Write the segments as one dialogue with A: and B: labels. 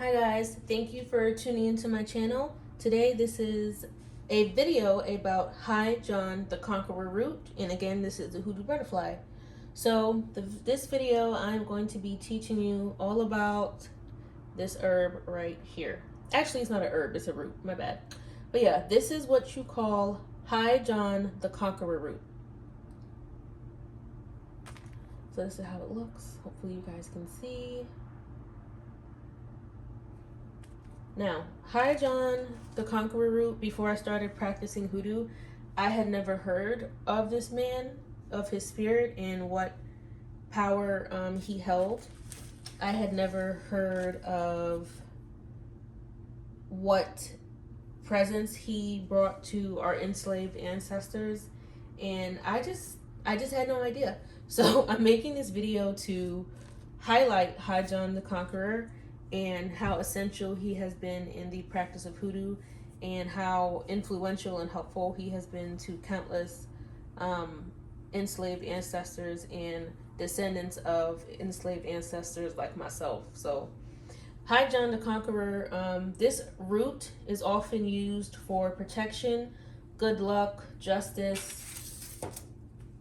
A: Hi guys, thank you for tuning into my channel. Today this is a video about High John the Conqueror root, and again this is the hoodoo butterfly. So this video I'm going to be teaching you all about this herb right here. Actually, it's not a herb, it's a root, my bad. But yeah, this is what you call High John the Conqueror root. So this is how it looks. Hopefully you guys can see. Now, High John the Conqueror root, before I started practicing hoodoo, I had never heard of this man, of his spirit, and what power he held. I had never heard of what presence he brought to our enslaved ancestors, and I just had no idea. So I'm making this video to highlight High John the Conqueror and how essential he has been in the practice of hoodoo, and how influential and helpful he has been to countless enslaved ancestors and descendants of enslaved ancestors like myself. So High John the Conqueror, this root is often used for protection, good luck, justice.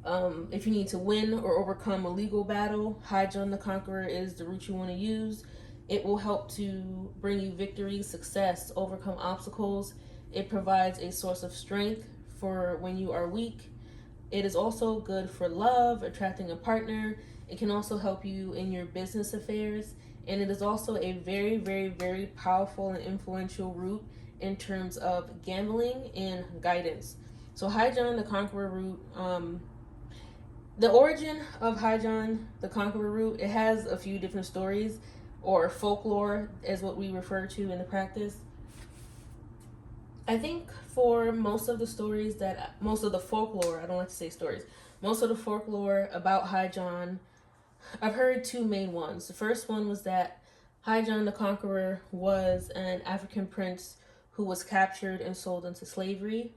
A: If you need to win or overcome a legal battle, High John the Conqueror is the root you want to use. It will help to bring you victory, success, overcome obstacles. It provides a source of strength for when you are weak. It is also good for love, attracting a partner. It can also help you in your business affairs. And it is also a very, very, very powerful and influential root in terms of gambling and guidance. So High John the Conqueror root, the origin of High John the Conqueror root, it has a few different stories, or folklore is what we refer to in the practice. I think for most of the folklore, I don't like to say stories, most of the folklore about High John, I've heard two main ones. The first one was that High John the Conqueror was an African prince who was captured and sold into slavery,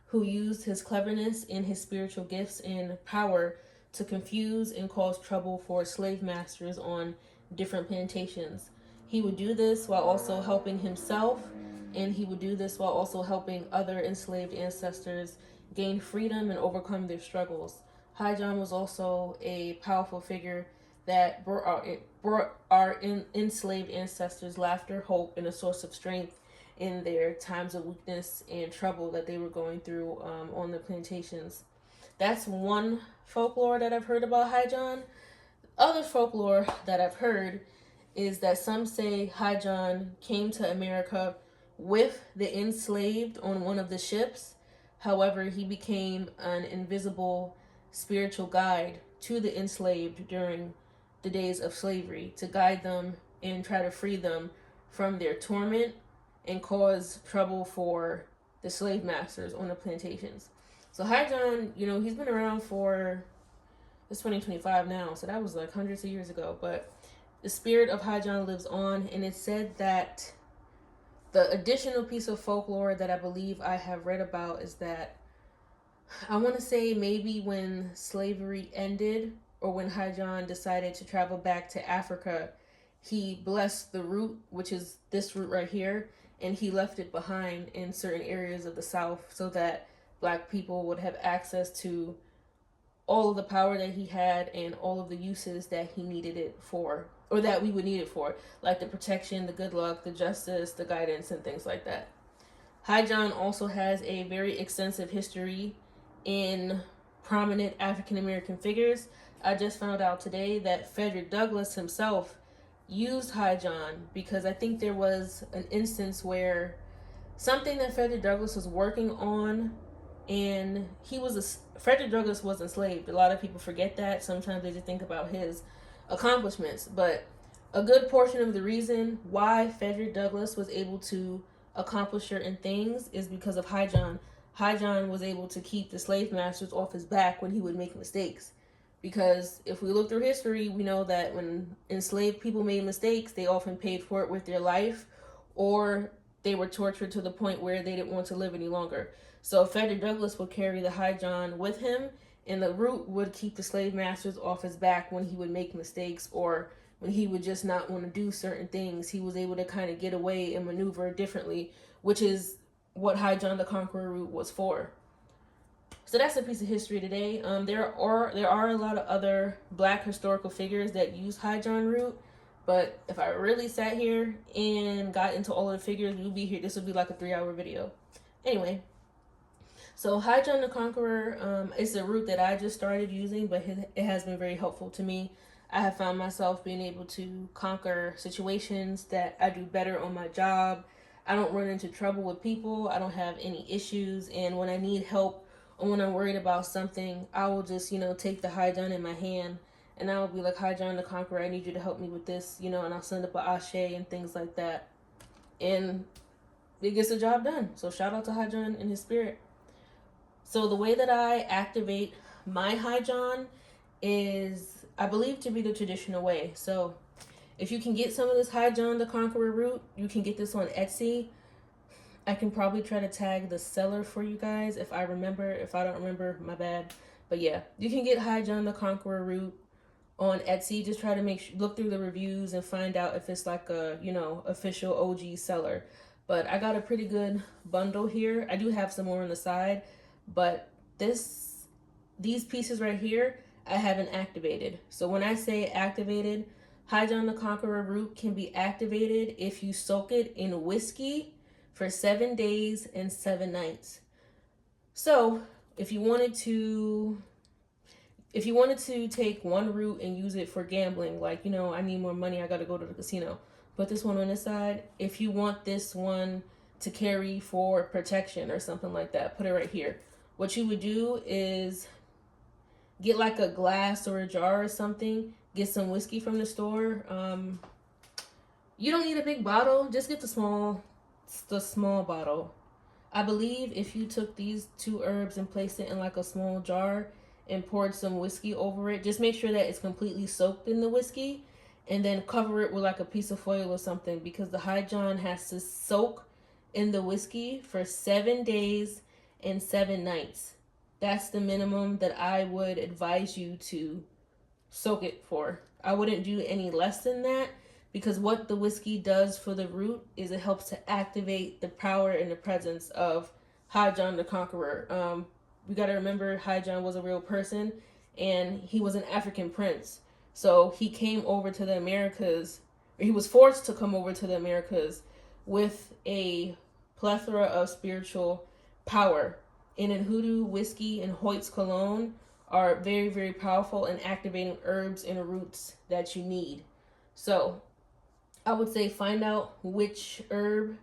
A: who used his cleverness and his spiritual gifts and power to confuse and cause trouble for slave masters on different plantations. He would do this while also helping himself, and he would do this while also helping other enslaved ancestors gain freedom and overcome their struggles. High John was also a powerful figure that brought our enslaved ancestors laughter, hope, and a source of strength in their times of weakness and trouble that they were going through on the plantations. That's one folklore that I've heard about High John. Other folklore that I've heard is that some say High John came to America with the enslaved on one of the ships. However, he became an invisible spiritual guide to the enslaved during the days of slavery to guide them and try to free them from their torment and cause trouble for the slave masters on the plantations. So High John, he's been around for, it's 2025 now, so that was like hundreds of years ago. But the spirit of High John lives on, and it's said that the additional piece of folklore that I believe I have read about is that, I want to say maybe when slavery ended, or when High John decided to travel back to Africa, he blessed the root, which is this root right here, and he left it behind in certain areas of the South so that Black people would have access to all of the power that he had and all of the uses that he needed it for, or that we would need it for, like the protection, the good luck, the justice, the guidance, and things like that. High John also has a very extensive history in prominent African American figures. I just found out today that Frederick Douglass himself used High John because I think there was an instance where something that Frederick Douglass was working on, and Frederick Douglass was enslaved. A lot of people forget that. Sometimes they just think about his accomplishments, but a good portion of the reason why Frederick Douglass was able to accomplish certain things is because of High John. High John was able to keep the slave masters off his back when he would make mistakes. Because if we look through history, we know that when enslaved people made mistakes, they often paid for it with their life, or they were tortured to the point where they didn't want to live any longer. So Frederick Douglass would carry the High John with him, and the root would keep the slave masters off his back when he would make mistakes or when he would just not want to do certain things, he was able to kind of get away and maneuver differently, which is what High John the Conqueror root was for. So that's a piece of history today. There are a lot of other Black historical figures that use High John root, but if I really sat here and got into all of the figures, we'd be here. This would be like a 3-hour video. Anyway, so High John the Conqueror is a root that I just started using, but it has been very helpful to me. I have found myself being able to conquer situations that I do better on my job. I don't run into trouble with people. I don't have any issues. And when I need help or when I'm worried about something, I will just, take the High John in my hand and I will be like, High John the Conqueror, I need you to help me with this, and I'll send up a ashe and things like that. And it gets the job done. So shout out to High John and his spirit. So the way that I activate my High John is, I believe, to be the traditional way. So if you can get some of this High John the Conqueror root, you can get this on Etsy. I can probably try to tag the seller for you guys if I remember. If I don't remember, my bad. But yeah, you can get High John the Conqueror root on Etsy. Just try to look through the reviews and find out if it's like a, official OG seller. But I got a pretty good bundle here. I do have some more on the side, but these pieces right here, I haven't activated. So when I say activated, High John the Conqueror root can be activated if you soak it in whiskey for 7 days and 7 nights. So if you wanted to take one root and use it for gambling, like, I need more money, I got to go to the casino, put this one on the side. If you want this one to carry for protection or something like that, put it right here. What you would do is get like a glass or a jar or something, get some whiskey from the store. You don't need a big bottle, just get the small bottle. I believe if you took these 2 herbs and placed it in like a small jar and poured some whiskey over it, just make sure that it's completely soaked in the whiskey, and then cover it with like a piece of foil or something, because the High John has to soak in the whiskey for 7 days and 7 nights. That's the minimum that I would advise you to soak it for. I wouldn't do any less than that, because what the whiskey does for the root is it helps to activate the power and the presence of High John the Conqueror. We got to remember High John was a real person, and he was an African prince. So he came over to the Americas, or he was forced to come over to the Americas with a plethora of spiritual power. And in hoodoo, whiskey and Hoyt's cologne are very, very powerful in activating herbs and roots that you need. So I would say find out which root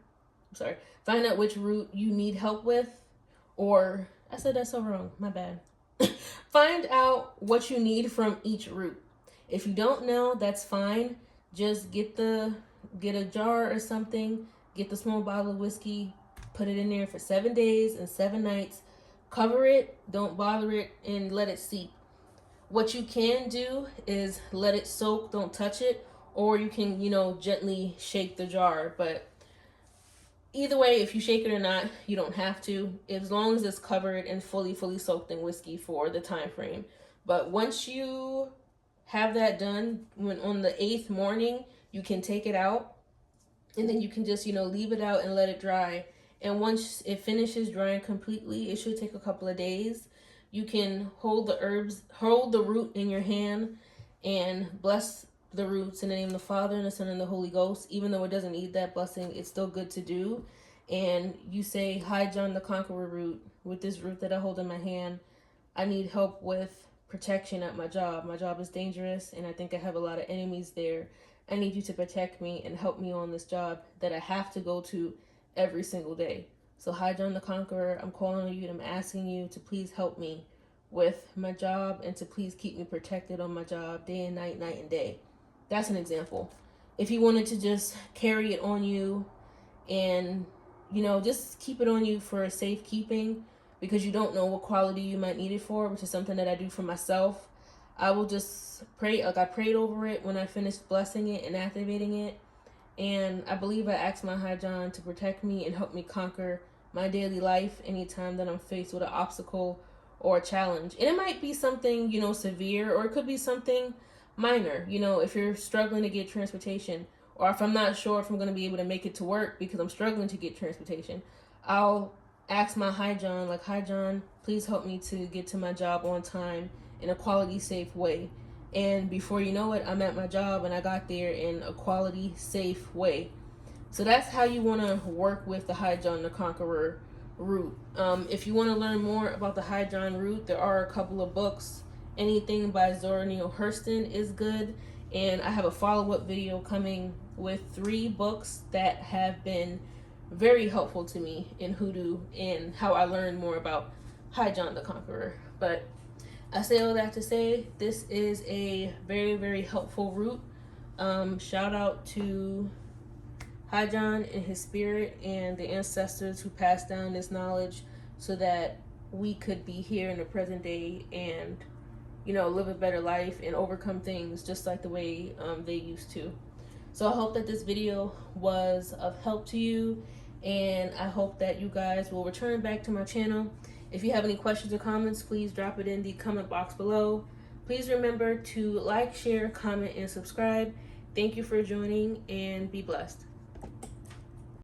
A: you need help with, or I said that so wrong, my bad. Find out what you need from each root. If you don't know, that's fine. Just get a jar or something, get the small bottle of whiskey, put it in there for 7 days and 7 nights. Cover it, don't bother it, and let it seep. What you can do is let it soak, don't touch it, or you can, gently shake the jar. But either way, if you shake it or not, you don't have to, as long as it's covered and fully soaked in whiskey for the time frame. But once you have that done, when on the 8th morning, you can take it out, and then you can just, leave it out and let it dry. And once it finishes drying completely, it should take a couple of days. You can hold the root in your hand and bless the roots in the name of the Father and the Son and the Holy Ghost. Even though it doesn't need that blessing, it's still good to do. And you say, High John the Conqueror root, with this root that I hold in my hand, I need help with protection at my job. My job is dangerous, and I think I have a lot of enemies there. I need you to protect me and help me on this job that I have to go to every single day. So High John the Conqueror, I'm calling on you and I'm asking you to please help me with my job and to please keep me protected on my job day and night, night and day. That's an example. If you wanted to just carry it on you and, just keep it on you for safekeeping, because you don't know what quality you might need it for, which is something that I do for myself, I will just pray. Like I prayed over it when I finished blessing it and activating it. And I believe I asked my High John to protect me and help me conquer my daily life anytime that I'm faced with an obstacle or a challenge. And it might be something, severe, or it could be something minor. You know, if you're struggling to get transportation, or if I'm not sure if I'm going to be able to make it to work because I'm struggling to get transportation, I'll ask my Hi John, like, Hi John, please help me to get to my job on time in a quality safe way. And before you know it, I'm at my job and I got there in a quality safe way. So that's how you want to work with the Hi John the Conqueror route. If you want to learn more about the Hi John route, there are a couple of books. Anything by Zora Neale Hurston is good, and I have a follow-up video coming with 3 books that have been very helpful to me in Hoodoo and how I learned more about Hi John the Conqueror. But I say all that to say this is a very, very helpful route. Shout out to Hi John and his spirit and the ancestors who passed down this knowledge so that we could be here in the present day and, you know, live a better life and overcome things just like the way they used to. So I hope that this video was of help to you, and I hope that you guys will return back to my channel. If you have any questions or comments, please drop it in the comment box below. Please remember to like, share, comment, and subscribe. Thank you for joining, and be blessed.